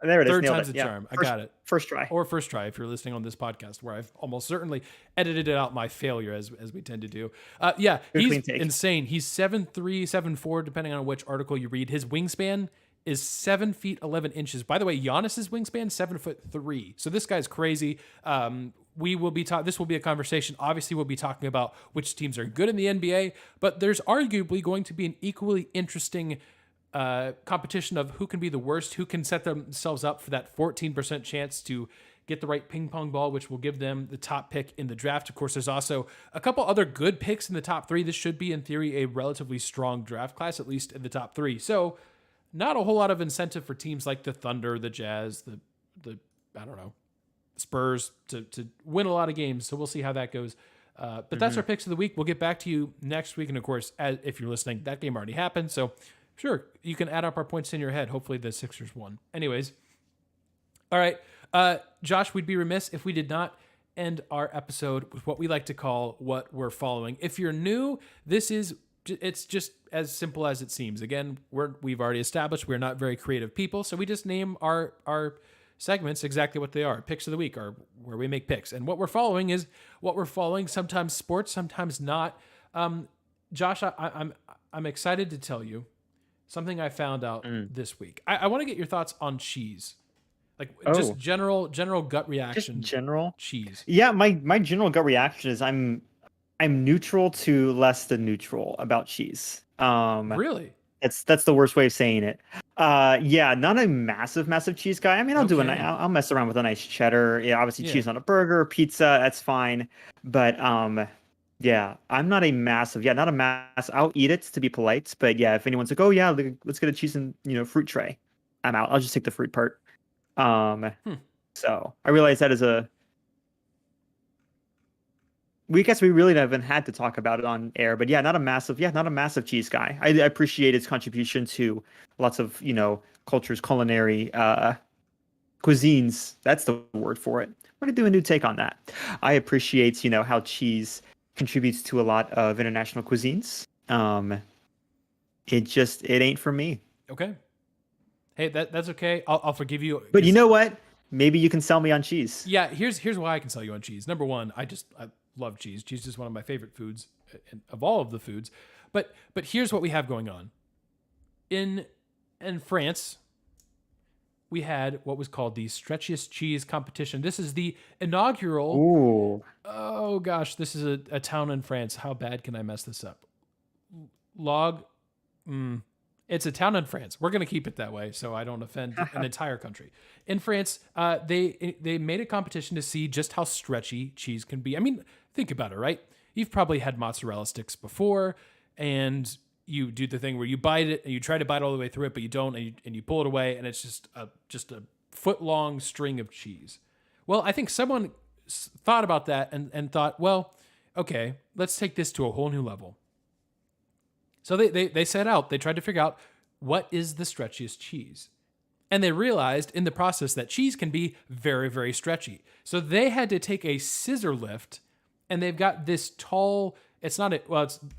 There it is. Third time's the charm. I got it. First try. Or first try if you're listening on this podcast, where I've almost certainly edited out my failure as we tend to do. He's insane. He's 7'3", 7'4", depending on which article you read. His wingspan is 7 feet 11 inches. By the way, Giannis's wingspan 7'3". So this guy's crazy. We will be this will be a conversation. Obviously, we'll be talking about which teams are good in the NBA, but there's arguably going to be an equally interesting competition of who can be the worst, who can set themselves up for that 14% chance to get the right ping pong ball, which will give them the top pick in the draft. Of course, there's also a couple other good picks in the top 3. This should be, in theory, a relatively strong draft class, at least in the top 3. So not a whole lot of incentive for teams like the Thunder, the Jazz, the I don't know, Spurs to win a lot of games. So we'll see how that goes. But that's our picks of the week. We'll get back to you next week. And of course, if you're listening, that game already happened. So sure, you can add up our points in your head. Hopefully the Sixers won. Anyways, all right. Josh, we'd be remiss if we did not end our episode with what we like to call what we're following. If you're new, it's just as simple as it seems. Again, we've already established we're not very creative people, so we just name our segments exactly what they are. Picks of the week are where we make picks. And what we're following is what we're following, sometimes sports, sometimes not. Josh, I'm excited to tell you something I found out this week. I want to get your thoughts on cheese. Just general gut reaction. Just general cheese. Yeah, my general gut reaction is I'm neutral to less than neutral about cheese. Really? That's the worst way of saying it. Not a massive cheese guy. I mean, I'll mess around with a nice cheddar. Yeah, obviously cheese on a burger, pizza, that's fine. But I'm not a massive. I'll eat it to be polite, but yeah, if anyone's like, oh yeah, let's get a cheese and fruit tray, I'm out. I'll just take the fruit part. So I realize that is we really haven't had to talk about it on air, but not a massive cheese guy. I appreciate its contribution to lots of, cultures, culinary, cuisines. That's the word for it. We're going to do a new take on that. I appreciate, how cheese contributes to a lot of international cuisines. It ain't for me. Okay. Hey, that's okay. I'll forgive you. But you know what? Maybe you can sell me on cheese. Yeah, here's why I can sell you on cheese. Number one, I love cheese. Cheese is one of my favorite foods of all of the foods. But here's what we have going on. In France, we had what was called the stretchiest cheese competition. This is the inaugural. Ooh. Oh gosh, this is a town in France. How bad can I mess this up? Log. It's a town in France. We're going to keep it that way so I don't offend an entire country. In France, they made a competition to see just how stretchy cheese can be. I mean, think about it, right? You've probably had mozzarella sticks before, and you do the thing where you bite it and you try to bite all the way through it, but you don't, and you pull it away, and it's just a foot-long string of cheese. Well, I think someone thought about that and thought, well, okay, let's take this to a whole new level. So they set out, they tried to figure out what is the stretchiest cheese. And they realized in the process that cheese can be very, very stretchy. So they had to take a scissor lift, and they've got this tall, it's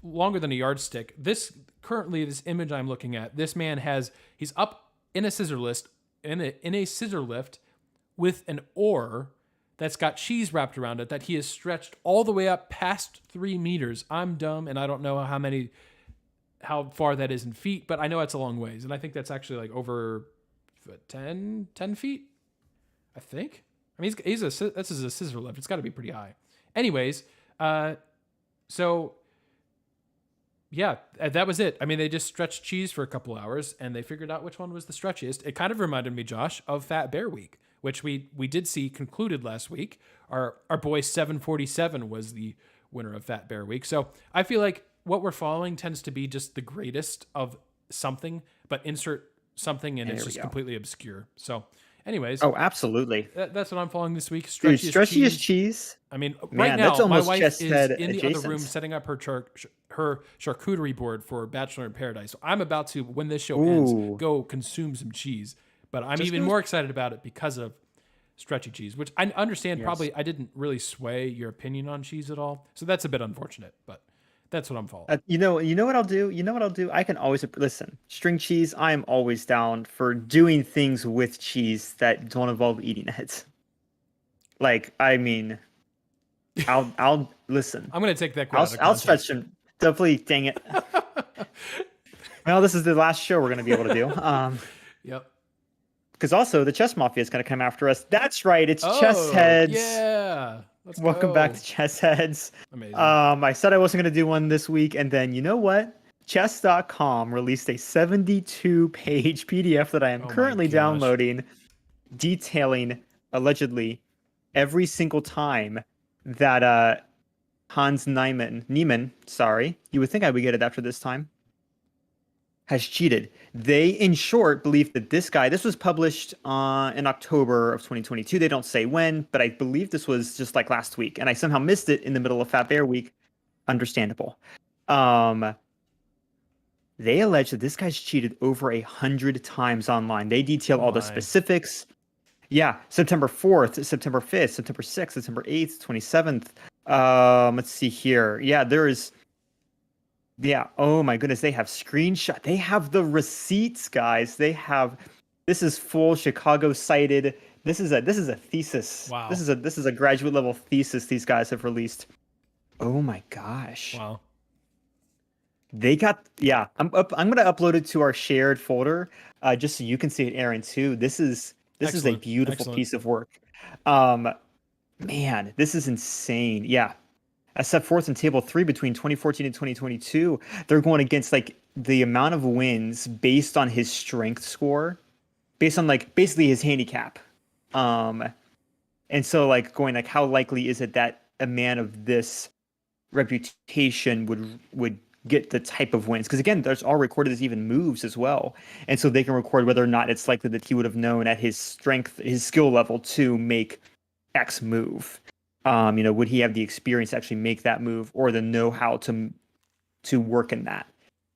longer than a yardstick. This image I'm looking at, this man he's up in a scissor lift, in a scissor lift with an oar that's got cheese wrapped around it that he has stretched all the way up past 3 meters. I'm dumb, and I don't know how far that is in feet, but I know it's a long ways. And I think that's actually like over 10 feet, I think. I mean, this is a scissor lift. It's got to be pretty high. Anyways, so yeah, that was it. I mean, they just stretched cheese for a couple hours, and they figured out which one was the stretchiest. It kind of reminded me, Josh, of Fat Bear Week, which we did see concluded last week. Our boy 747 was the winner of Fat Bear Week. So I feel like what we're following tends to be just the greatest of something, but insert something and it's just completely obscure. So anyways. Oh, absolutely. That's what I'm following this week. Stretchiest cheese. I mean, Man, right now, that's almost my wife is in the adjacent. other room setting up her charcuterie board for Bachelor in Paradise. So I'm about to, when this show ends, go consume some cheese. But I'm even more excited about it because of stretchy cheese, which I understand probably I didn't really sway your opinion on cheese at all. So that's a bit unfortunate, but that's what I'm following. You know what I'll do? I can always listen. String cheese, I am always down for doing things with cheese that don't involve eating it. Like, I mean, I'll listen. I'm gonna take that quote. I'll stretch him. Definitely, dang it. Well, this is the last show we're gonna be able to do. Yep. Because also the Chess Mafia is gonna come after us. That's right. It's Chess Heads. Yeah. Welcome back to Chess Heads. Amazing. I said I wasn't going to do one this week, and then you know what? Chess.com released a 72-page PDF that I am currently downloading, detailing, allegedly, every single time that Hans Niemann, sorry, you would think I would get it after this time, has cheated. They, in short, believe that this was published in October of 2022. They don't say when, but I believe this was just like last week, and I somehow missed it in the middle of Fat Bear Week. Understandable. They allege that this guy's cheated over 100 times online. They detail all the specifics. Yeah, September 4th, September 5th, September 6th, September 8th, 27th. Let's see here. Yeah, oh my goodness, they have screenshot. They have the receipts, guys. This is full Chicago cited. This is a thesis. Wow. This is a graduate level thesis these guys have released. Oh my gosh. Wow. They got I'm gonna upload it to our shared folder, just so you can see it, Aaron, too. This is a beautiful piece of work. Man, this is insane. Yeah. As set forth in Table 3 between 2014 and 2022, they're going against like the amount of wins based on his strength score, based on like basically his handicap. And so like going like how likely is it that a man of this reputation would get the type of wins? Because again, there's all recorded as even moves as well. And so they can record whether or not it's likely that he would have known at his strength, his skill level to make X move. Would he have the experience to actually make that move or the know-how to work in that?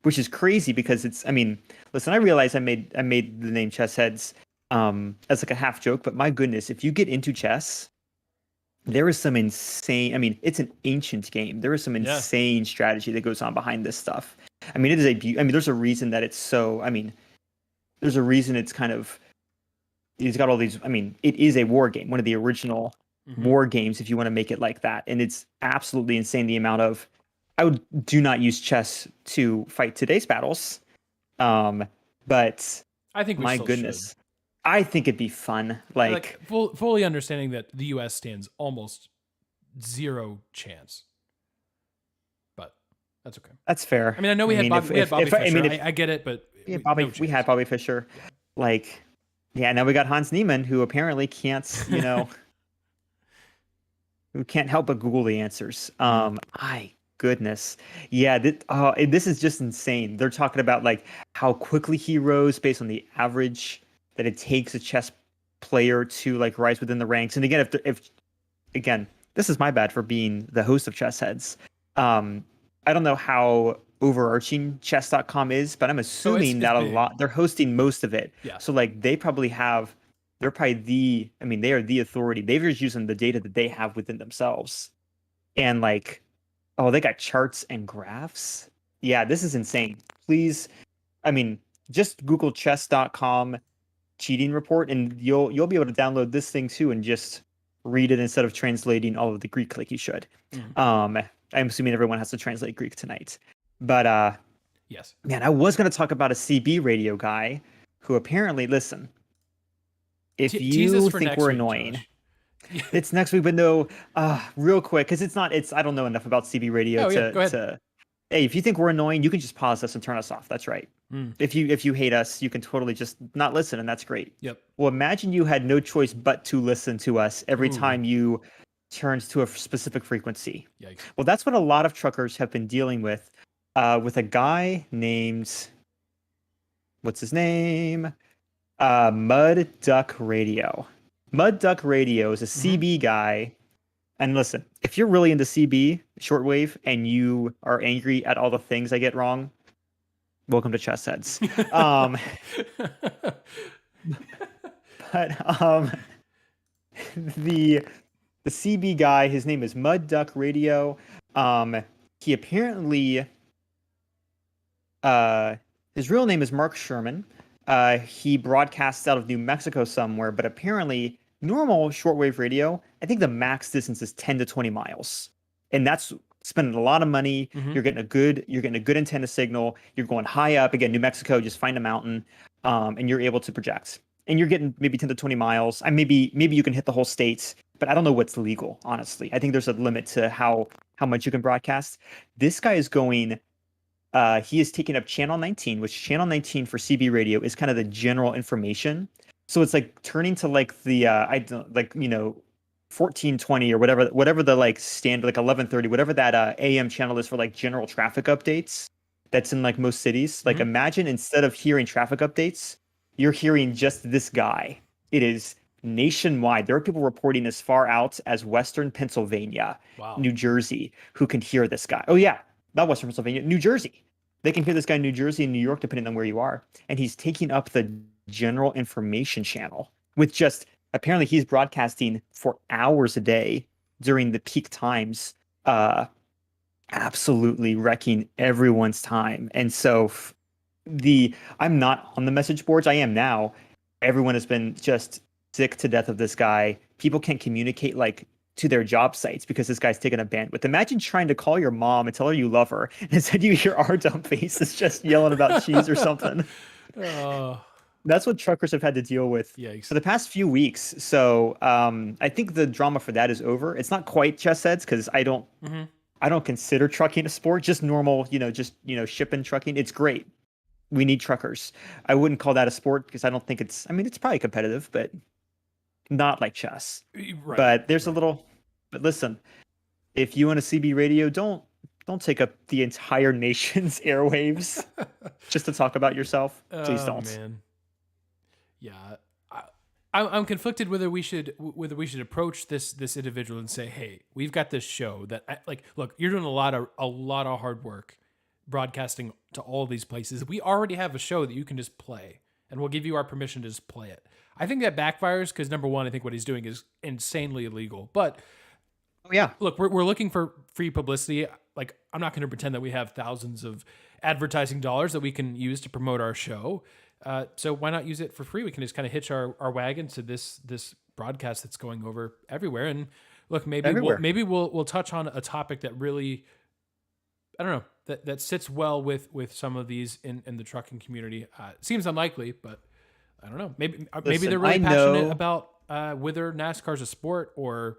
Which is crazy because listen, I realize I made the name Chess Heads as like a half joke, but my goodness, if you get into chess, there is some insane, it's an ancient game. There is some insane strategy that goes on behind this stuff. There's a reason that it's so, there's a reason it's kind of, he's got all these, it is a war game, one of the original war games, if you want to make it like that. And it's absolutely insane the amount of, do not use chess to fight today's battles. But I think my goodness, I think it'd be fun. Like fully understanding that the U.S. stands almost zero chance, but that's okay. that's fair. I mean, I know we had Bobby Fischer. I mean, I get it, but yeah, no we had chance. Bobby Fischer. Yeah. Like, yeah, now we got Hans Niemann, who apparently can't, who can't help but Google the answers. My goodness. Yeah, this is just insane. They're talking about like how quickly he rose based on the average that it takes a chess player to like rise within the ranks. And again, if again, this is my bad for being the host of Chess Heads. I don't know how overarching chess.com is, but I'm assuming that big. they're hosting most of it. Yeah. So like they're probably they are the authority. They're just using the data that they have within themselves. And like, oh, they got charts and graphs. Yeah, this is insane. Please, I mean, just Google chess.com cheating report and you'll be able to download this thing too and just read it instead of translating all of the Greek like you should. I'm assuming everyone has to translate Greek tonight. But yes. Man, I was going to talk about a CB radio guy who apparently, listen, if you think we're annoying, it's next week, but no, real quick, because I don't know enough about CB radio hey, if you think we're annoying, you can just pause us and turn us off. That's right. If you hate us, you can totally just not listen, and that's great. Yep. Well, imagine you had no choice but to listen to us every time you turned to a specific frequency. Yikes. Well, that's what a lot of truckers have been dealing with a guy named, what's his name? Mud Duck Radio. Mud Duck Radio is a CB guy. And listen, if you're really into CB, shortwave, and you are angry at all the things I get wrong, welcome to Chess Heads. But the CB guy, his name is Mud Duck Radio. He apparently his real name is Mark Sherman. He broadcasts out of New Mexico somewhere, but apparently normal shortwave radio, I think the max distance is 10 to 20 miles. And that's spending a lot of money. You're getting a good antenna signal. You're going high up. Again, New Mexico, just find a mountain, and you're able to project. And you're getting maybe 10 to 20 miles. And maybe you can hit the whole state, but I don't know what's legal, honestly. I think there's a limit to how much you can broadcast. This guy is going he is taking up channel 19, which channel 19 for CB radio is kind of the general information. So it's like turning to like the 1420 or whatever the like standard, like 1130, whatever that AM channel is for like general traffic updates. That's in like most cities. Like imagine instead of hearing traffic updates, you're hearing just this guy. It is nationwide. There are people reporting as far out as Western Pennsylvania, New Jersey, who can hear this guy. Oh yeah, not Western Pennsylvania, New Jersey. They can hear this guy in New Jersey and New York, depending on where you are. And he's taking up the general information channel with just, apparently he's broadcasting for hours a day during the peak times, absolutely wrecking everyone's time. And so I'm not on the message boards. I am now. Everyone has been just sick to death of this guy. People can't communicate like to their job sites because this guy's taking a bandwidth. Imagine trying to call your mom and tell her you love her, and instead you hear our dumb faces just yelling about cheese or something. That's what truckers have had to deal with for the past few weeks. So I think the drama for that is over. It's not quite Chess Heads because I don't consider trucking a sport. Just normal, shipping trucking. It's great. We need truckers. I wouldn't call that a sport because I don't think it's probably competitive, but not like chess. Right. But there's a little. But listen, if you want a CB radio, don't take up the entire nation's airwaves just to talk about yourself. Please don't. Man. Yeah, I'm conflicted whether we should approach this individual and say, hey, we've got this show that look, you're doing a lot of hard work broadcasting to all these places. We already have a show that you can just play, and we'll give you our permission to just play it. I think that backfires because number one, I think what he's doing is insanely illegal. But look, we're looking for free publicity. Like, I'm not going to pretend that we have thousands of advertising dollars that we can use to promote our show. So why not use it for free? We can just kind of hitch our wagon to this broadcast that's going over everywhere. And look, maybe we'll touch on a topic that really, I don't know, that sits well with some of these in the trucking community. Seems unlikely, but I don't know. Maybe Listen, they're really I passionate know- about whether NASCAR's a sport, or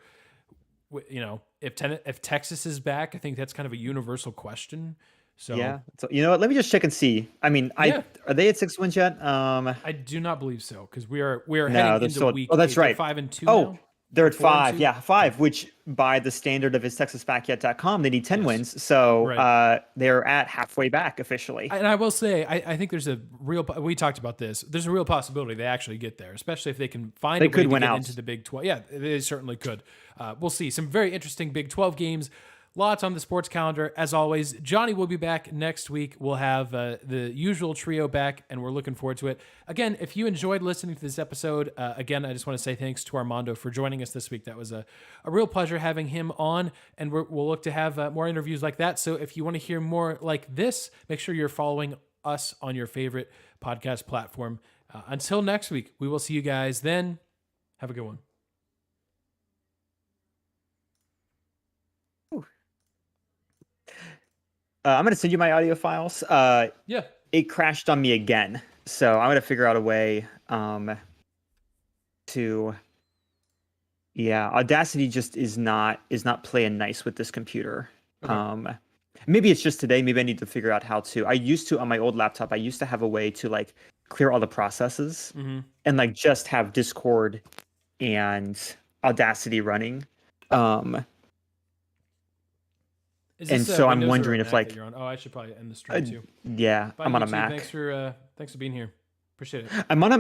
if Texas is back. I think that's kind of a universal question. So Yeah. So you know what? Let me just check and see. I mean, Yeah. are they at 6 wins yet? I do not believe so, because we are heading they're into still. week. Oh, that's 8. They're right. 5-2 Oh, now. they're Or at 4-2? 5. Yeah, 5. Which by the standard of his TexasBackyet.com, they need 10 Yes. wins. So Right. they're at halfway back officially. And I will say, I think there's a real. We talked about this. There's a real possibility they actually get there, especially if they can find They a way could to win get out. into the Big 12. Yeah, they certainly could. We'll see. Some very interesting Big 12 games. Lots on the sports calendar. As always, Johnny will be back next week. We'll have the usual trio back, and we're looking forward to it. Again, if you enjoyed listening to this episode, again, I just want to say thanks to Armando for joining us this week. That was a real pleasure having him on, and we'll look to have more interviews like that. So if you want to hear more like this, make sure you're following us on your favorite podcast platform. Until next week, we will see you guys then. Have a good one. I'm going to send you my audio files. Yeah. It crashed on me again. So I'm going to figure out a way to... Yeah, Audacity just is not playing nice with this computer. Okay. Maybe it's just today. Maybe I need to figure out how to. I used to, on my old laptop, I used to have a way to like clear all the processes and like just have Discord and Audacity running. Is And this, so I'm Windows or wondering a if, Mac like- that you're on? Oh, I should probably end the stream too. Yeah, Bye, I'm on a YouTube. Mac. Thanks for being here. Appreciate it. I mean,